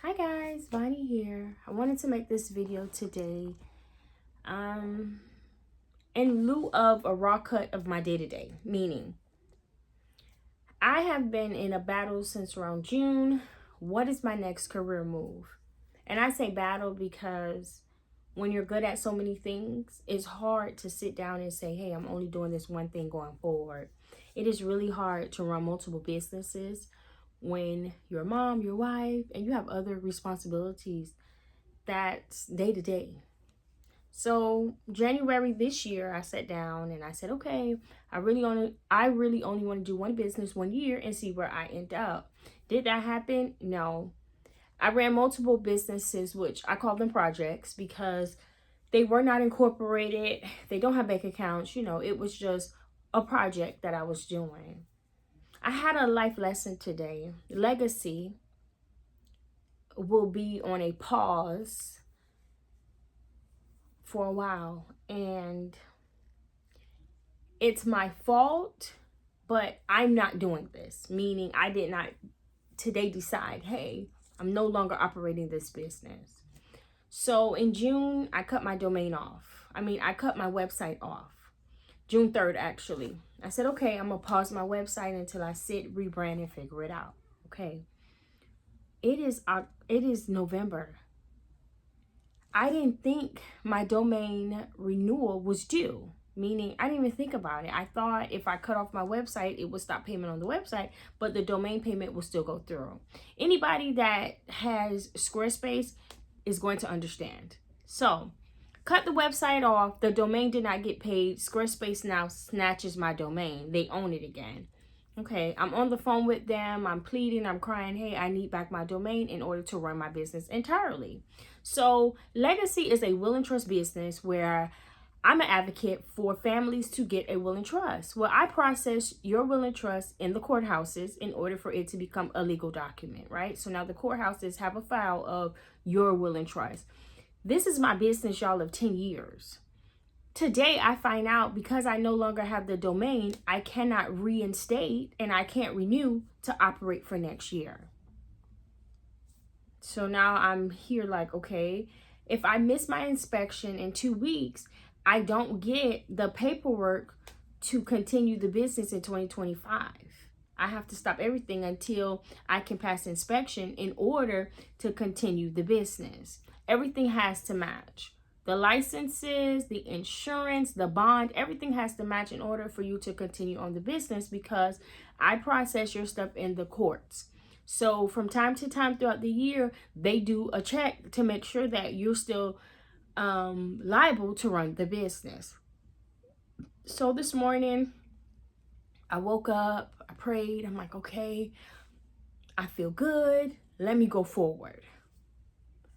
Hi guys, Bonnie here. I wanted to make this video today in lieu of a raw cut of my day-to-day, meaning I have been in a battle since around June. What is my next career move? And I say battle because when you're good at so many things, it's hard to sit down and say, hey, I'm only doing this one thing going forward. It is really hard to run multiple businesses when you're a mom, your wife, and you have other responsibilities that's day to day. So January this year, I sat down and I said, okay, I really only want to do one business 1 year and see where I end up. Did that happen? No. I ran multiple businesses, which I call them projects because they were not incorporated. They don't have bank accounts. It was just a project that I was doing. I had a life lesson today. Legacy will be on a pause for a while, and it's my fault, but I'm not doing this, meaning I did not today decide, hey, I'm no longer operating this business. So in June, I cut my domain off. I cut my website off. June 3rd, actually. I said, okay, I'm going to pause my website until I sit, rebrand, and figure it out. Okay. It is November. I didn't think my domain renewal was due, meaning I didn't even think about it. I thought if I cut off my website, it would stop payment on the website, but the domain payment will still go through. Anybody that has Squarespace is going to understand. So, cut the website off. The domain did not get paid. Squarespace now snatches my domain. They own it again. Okay, I'm on the phone with them. I'm pleading. I'm crying. Hey, I need back my domain in order to run my business entirely. So Legacy is a will and trust business where I'm an advocate for families to get a will and trust. Well, I process your will and trust in the courthouses in order for it to become a legal document, right? So now the courthouses have a file of your will and trust. This is my business, y'all, of 10 years. Today, I find out because I no longer have the domain, I cannot reinstate and I can't renew to operate for next year. So now I'm here like, okay, if I miss my inspection in 2 weeks, I don't get the paperwork to continue the business in 2025. I have to stop everything until I can pass inspection in order to continue the business. Everything has to match. The licenses, the insurance, the bond, everything has to match in order for you to continue on the business because I process your stuff in the courts. So from time to time throughout the year, they do a check to make sure that you're still liable to run the business. So this morning, I woke up, I prayed, I'm like, okay, I feel good, let me go forward.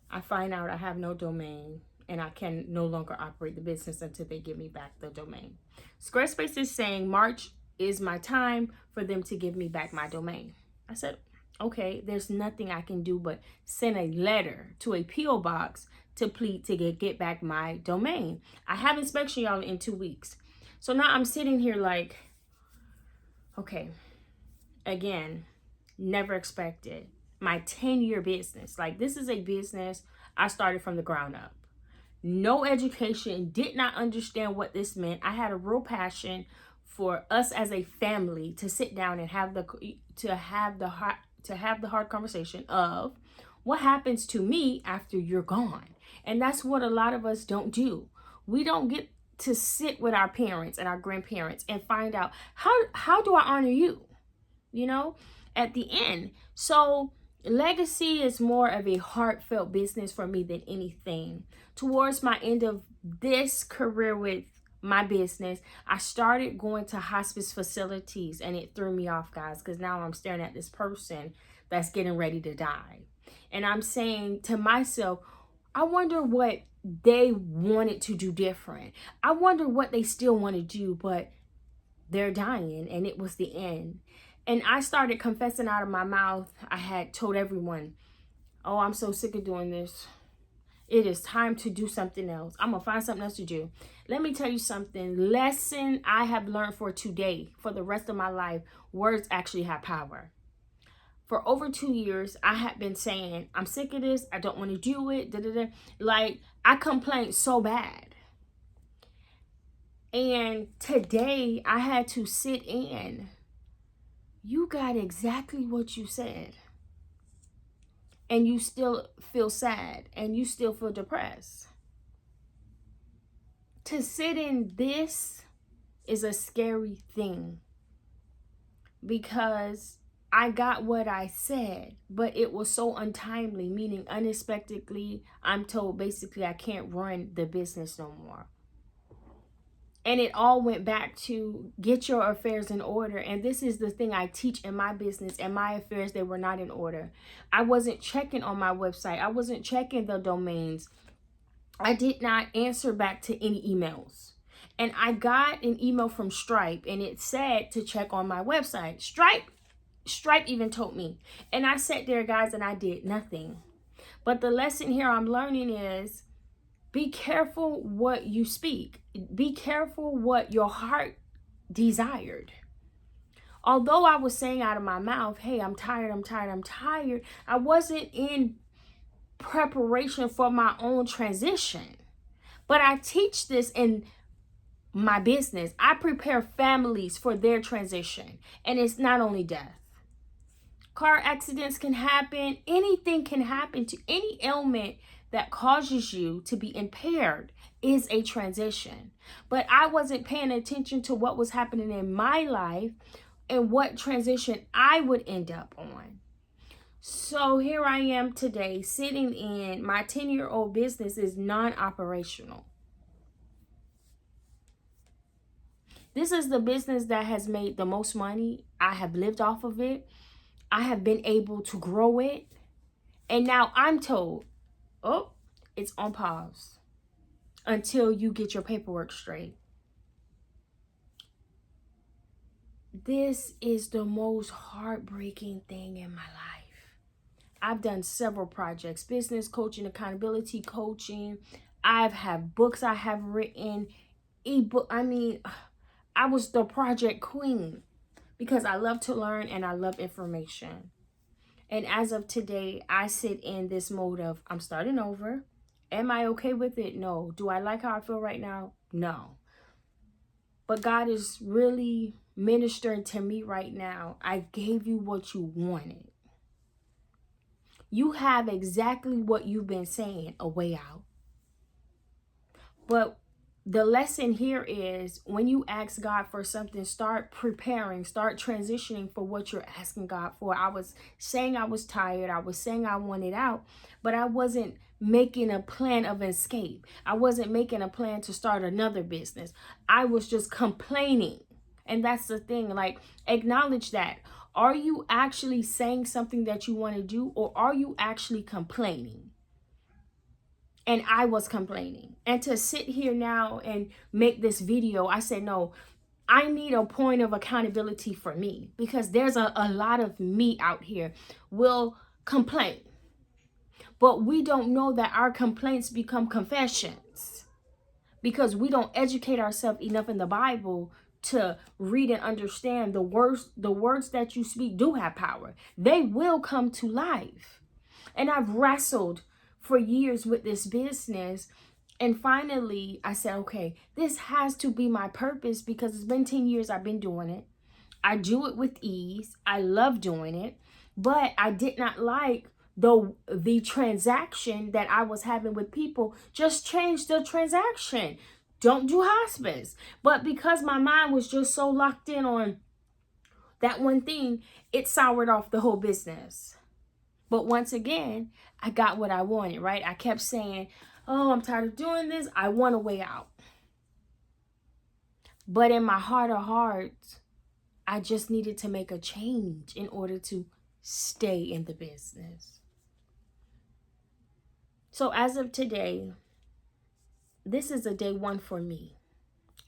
I find out I have no domain and I can no longer operate the business until they give me back the domain. Squarespace is saying March is my time for them to give me back my domain. I said, okay, there's nothing I can do but send a letter to a P.O. box to plead to get back my domain. I have inspection, y'all, in 2 weeks. So now I'm sitting here like, okay, again, never expected. My 10-year business, like this is a business I started from the ground up. No education, did not understand what this meant. I had a real passion for us as a family to sit down and have the hard conversation of what happens to me after you're gone. And that's what a lot of us don't do. We don't get to sit with our parents and our grandparents and find out how do I honor you, at the end. So Legacy is more of a heartfelt business for me than anything. Towards my end of this career with my business, I started going to hospice facilities and it threw me off, guys, because now I'm staring at this person that's getting ready to die. And I'm saying to myself, I wonder what they wanted to do different. I wonder what they still want to do, but they're dying and it was the end. And I started confessing out of my mouth. I had told everyone, oh, I'm so sick of doing this. It is time to do something else. I'm going to find something else to do. Let me tell you something. Lesson I have learned for today, for the rest of my life, words actually have power. For over 2 years, I had been saying, I'm sick of this. I don't want to do it. Da, da, da. Like, I complained so bad. And today, I had to sit in. You got exactly what you said. And you still feel sad. And you still feel depressed. To sit in this is a scary thing. Because I got what I said, but it was so untimely, meaning unexpectedly, I'm told basically I can't run the business no more. And it all went back to get your affairs in order. And this is the thing I teach in my business, and my affairs, they were not in order. I wasn't checking on my website. I wasn't checking the domains. I did not answer back to any emails. And I got an email from Stripe, and it said to check on my website. Stripe even told me. And I sat there, guys, and I did nothing. But the lesson here I'm learning is be careful what you speak. Be careful what your heart desired. Although I was saying out of my mouth, hey, I'm tired, I'm tired, I'm tired, I wasn't in preparation for my own transition. But I teach this in my business. I prepare families for their transition. And it's not only death. Car accidents can happen. Anything can happen. To any ailment that causes you to be impaired is a transition. But I wasn't paying attention to what was happening in my life and what transition I would end up on. So here I am today, sitting in my 10-year-old business is non-operational. This is the business that has made the most money. I have lived off of it. I have been able to grow it. And now I'm told, oh, it's on pause until you get your paperwork straight. This is the most heartbreaking thing in my life. I've done several projects, business coaching, accountability coaching. I've had books I have written, ebook. I was the project queen because I love to learn and I love information. And as of today, I sit in this mode of I'm starting over. Am I okay with it? No. Do I like how I feel right now? No. But God is really ministering to me right now. I gave you what you wanted. You have exactly what you've been saying, a way out. But the lesson here is when you ask God for something, start preparing, start transitioning for what you're asking God for. I was saying I was tired. I was saying I wanted out, but I wasn't making a plan of escape. I wasn't making a plan to start another business. I was just complaining. And that's the thing, like, acknowledge that. Are you actually saying something that you want to do, or are you actually complaining? And I was complaining. And to sit here now and make this video, I said, no, I need a point of accountability for me, because there's a lot of me out here will complain. But we don't know that our complaints become confessions, because we don't educate ourselves enough in the Bible to read and understand the words that you speak do have power. They will come to life. And I've wrestled for years with this business. And finally, I said, okay, this has to be my purpose, because it's been 10 years I've been doing it. I do it with ease. I love doing it. But I did not like the transaction that I was having with people. Just change the transaction. Don't do hospice. But because my mind was just so locked in on that one thing, it soured off the whole business. But once again, I got what I wanted, right? I kept saying, oh, I'm tired of doing this. I want a way out. But in my heart of hearts, I just needed to make a change in order to stay in the business. So as of today, this is a day one for me.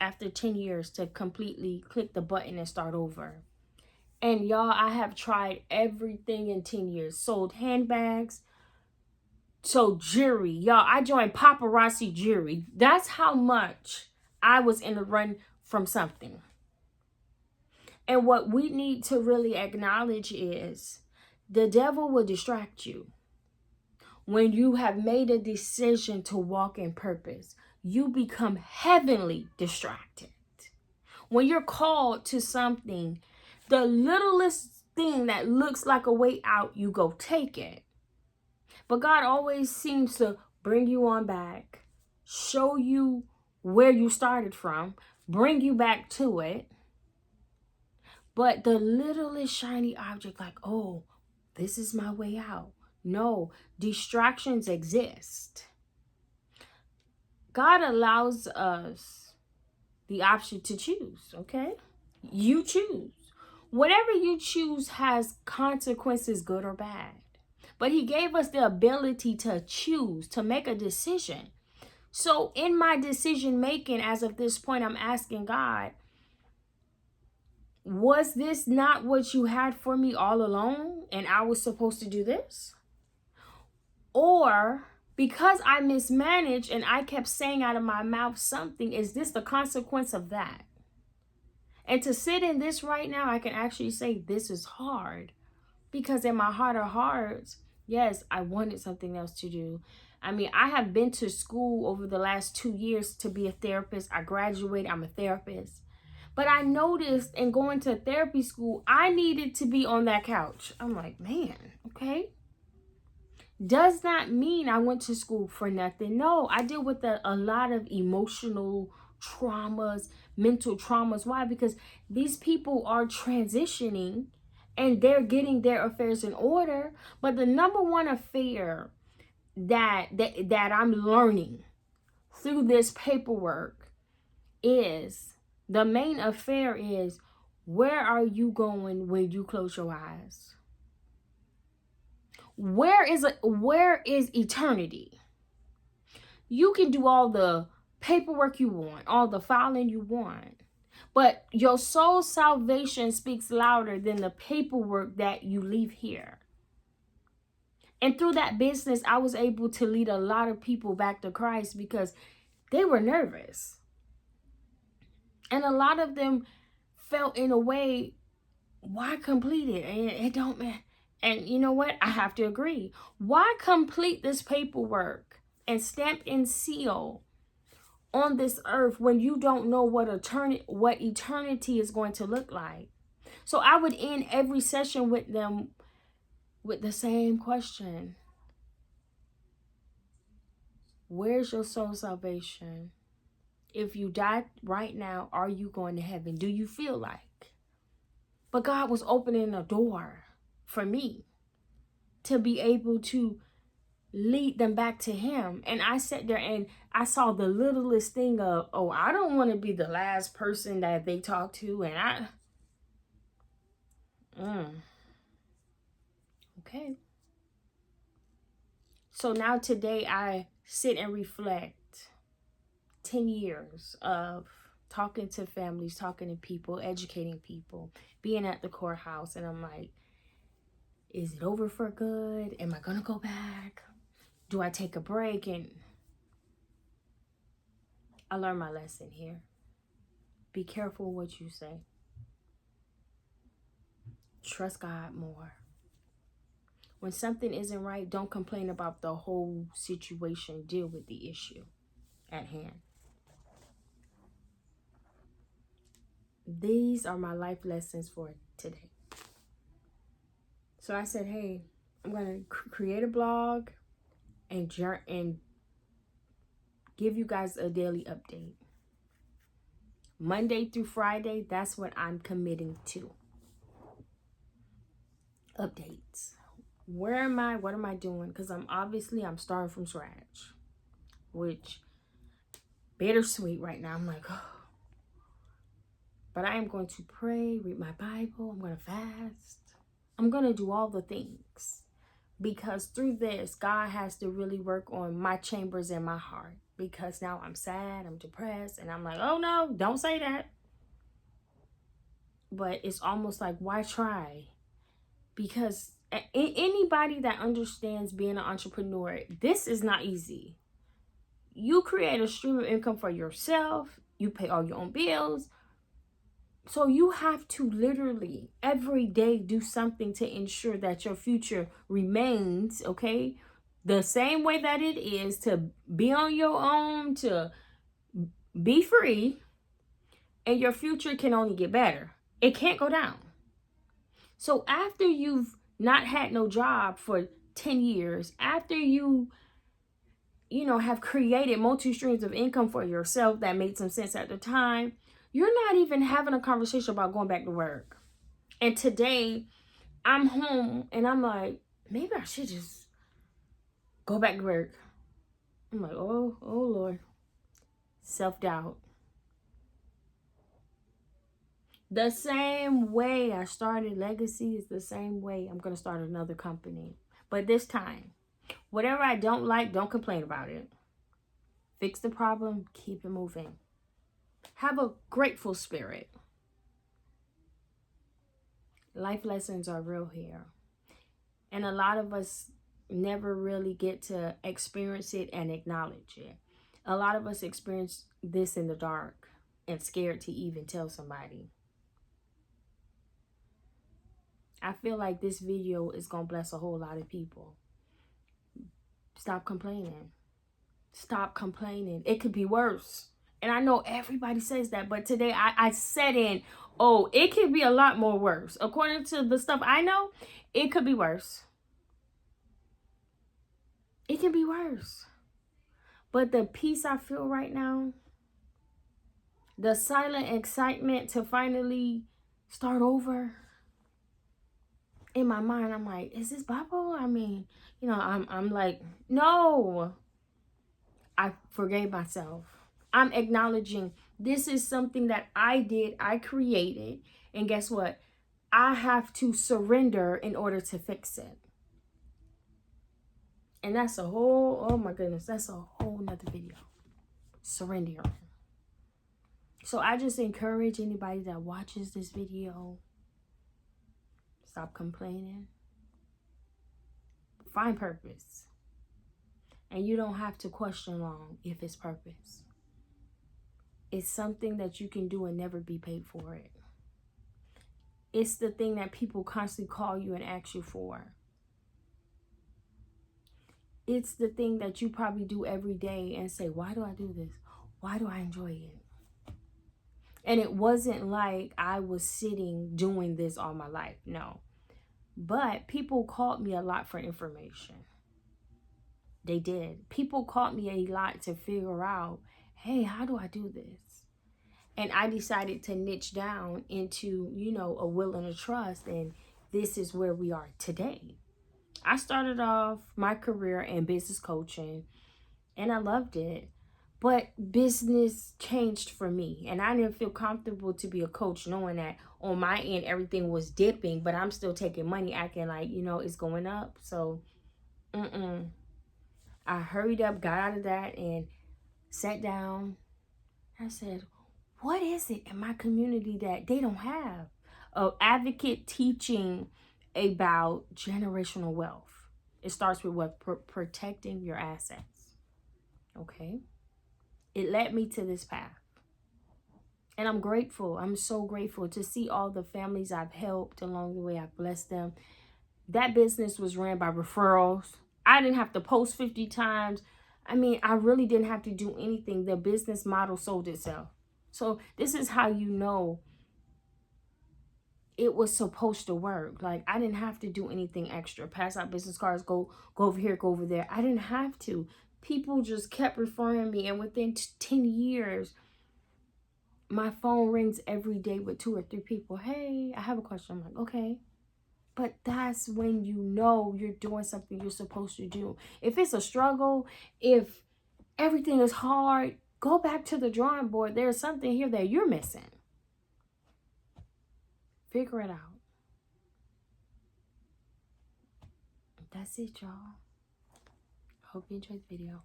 After 10 years to completely click the button and start over. And y'all, I have tried everything in 10 years. Sold handbags, sold jewelry. Y'all, I joined paparazzi jewelry. That's how much I was in a run from something. And what we need to really acknowledge is The devil will distract you. When you have made a decision to walk in purpose, you become heavenly distracted. When you're called to something, the littlest thing that looks like a way out, you go take it. But God always seems to bring you on back, show you where you started from, bring you back to it. But the littlest shiny object, like, oh, this is my way out. No, distractions exist. God allows us the option to choose, okay? You choose. Whatever you choose has consequences, good or bad. But he gave us the ability to choose, to make a decision. So in my decision making, as of this point, I'm asking God, was this not what you had for me all along and I was supposed to do this? Or because I mismanaged and I kept saying out of my mouth something, is this the consequence of that? And to sit in this right now, I can actually say this is hard. Because in my heart of hearts, yes, I wanted something else to do. I mean, I have been to school over the last 2 years to be a therapist. I graduated, I'm a therapist. But I noticed in going to therapy school, I needed to be on that couch. I'm like, man, okay. Does not mean I went to school for nothing. No, I deal with a lot of emotional traumas, mental traumas. Why? Because these people are transitioning and they're getting their affairs in order. But the number one affair that I'm learning through this paperwork is, the main affair is, where are you going when you close your eyes? Where is eternity? You can do all the paperwork you want, all the filing you want, but your soul salvation speaks louder than the paperwork that you leave here. And through that business, I was able to lead a lot of people back to Christ because they were nervous. And a lot of them felt in a way, why complete it? And it don't matter. And you know what? I have to agree. Why complete this paperwork and stamp and seal on this earth when you don't know what eternity is going to look like? So I would end every session with them with the same question. Where's your soul salvation? If you die right now, are you going to heaven? Do you feel like? But God was opening a door for me to be able to lead them back to him. And I sat there and I saw the littlest thing of, oh, I don't want to be the last person that they talk to. And okay. So now today I sit and reflect 10 years of talking to families, talking to people, educating people, being at the courthouse. And I'm like, is it over for good? Am I going to go back? Do I take a break? And I learned my lesson here. Be careful what you say. Trust God more. When something isn't right, don't complain about the whole situation. Deal with the issue at hand. These are my life lessons for today. So I said, hey, I'm going to create a blog and give you guys a daily update. Monday through Friday, that's what I'm committing to. Updates. Where am I? What am I doing? Because I'm starting from scratch, which bittersweet right now. I'm like, oh. But I am going to pray, read my Bible. I'm going to fast. I'm going to do all the things. Because through this, God has to really work on my chambers in my heart. Because now I'm sad, I'm depressed, and I'm like, oh no, don't say that. But it's almost like, why try? Because anybody that understands being an entrepreneur, this is not easy. You create a stream of income for yourself. You pay all your own bills. So you have to literally every day do something to ensure that your future remains, okay, the same way that it is, to be on your own, to be free, and your future can only get better. It can't go down. So after you've not had no job for 10 years, after you know, have created multi streams of income for yourself that made some sense at the time, you're not even having a conversation about going back to work. And today I'm home and I'm like, maybe I should just go back to work. I'm like, oh Lord. Self-doubt. The same way I started Legacy is the same way I'm going to start another company. But this time, whatever I don't like, don't complain about it. Fix the problem, keep it moving. Have a grateful spirit. Life lessons are real here. And a lot of us never really get to experience it and acknowledge it. A lot of us experience this in the dark and scared to even tell somebody. I feel like this video is going to bless a whole lot of people. Stop complaining. Stop complaining. It could be worse. And I know everybody says that, but today I said it could be a lot more worse. According to the stuff I know, it could be worse. It can be worse. But the peace I feel right now, the silent excitement to finally start over, in my mind, I'm like, is this Bible? I mean, you know, I'm like, no. I forgave myself. I'm acknowledging this is something that I did, I created, and guess what? I have to surrender in order to fix it. And that's a whole, oh my goodness, that's a whole nother video. Surrendering. So I just encourage anybody that watches this video, stop complaining. Find purpose. And you don't have to question long if it's purpose. It's something that you can do and never be paid for it. It's the thing that people constantly call you and ask you for. It's the thing that you probably do every day and say, why do I do this? Why do I enjoy it? And it wasn't like I was sitting doing this all my life. No. But people called me a lot for information. They did. People called me a lot to figure out, hey, how do I do this? And I decided to niche down into, you know, a will and a trust. And this is where we are today. I started off my career in business coaching and I loved it. But business changed for me. And I didn't feel comfortable to be a coach knowing that on my end, everything was dipping, but I'm still taking money, acting like, you know, it's going up. So, I hurried up, got out of that, and sat down. I said, what is it in my community that they don't have? An advocate teaching about generational wealth. It starts with what? Protecting your assets. Okay? It led me to this path. And I'm grateful. I'm so grateful to see all the families I've helped along the way. I've blessed them. That business was ran by referrals. I didn't have to post 50 times. I mean, I really didn't have to do anything. The business model sold itself. So this is how you know it was supposed to work. Like, I didn't have to do anything extra. Pass out business cards, go over here, go over there. I didn't have to. People just kept referring me. And within 10 years, my phone rings every day with 2 or 3 people. Hey, I have a question. I'm like, okay. But that's when you know you're doing something you're supposed to do. If it's a struggle, if everything is hard, go back to the drawing board. There's something here that you're missing. Figure it out. That's it, y'all. Hope you enjoyed the video.